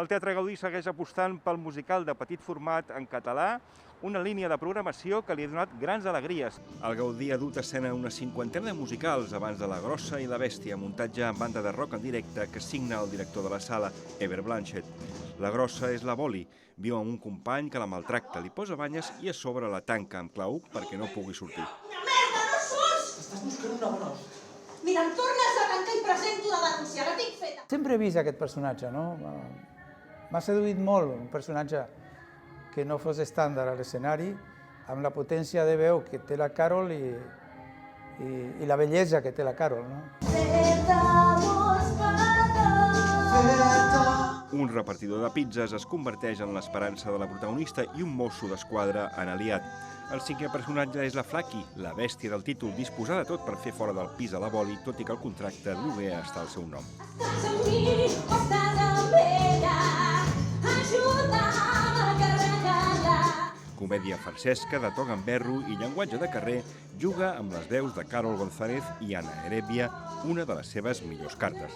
El Teatre Gaudí segueix apostant pel musical de petit format en català, una línia de programació que li ha donat grans alegries. El Gaudí ha dut a escena una cinquantena de musicals abans de La Grossa i la Bèstia, muntatge amb banda de rock en directe que signa el director de la sala, Ever Blanchett. La Grossa és la Boli, viu amb un company que la maltracta, li posa banyes i a sobre la tanca amb clau perquè no pugui sortir. Una merda, no surts! Estàs buscant una bona hòstia. Mira, em tornes a tancar i presento la denúncia, la tinc feta. Sempre he vist aquest personatge, no? M'ha seduït molt un personatge que no fos estàndard a l'escenari, amb la potència de veu que té la Carol i la bellesa que té la Carol, no? Un repartidor de pizzas es converteix en l'esperança de la protagonista i un mosso d'esquadra en aliat. El cinquè personatge és la Flaky, la bèstia del títol, disposada a tot per fer fora del pis a la Boli, tot i que el contracte de lloguer està al seu nom. Estàs amb mi o estàs amb ella? Ajuda'm a carregar-la. Comèdia farsesca de to gamberro i llenguatge de carrer, juga amb les veus de Carol González i Ana Heredia, una de les seves millors cartes.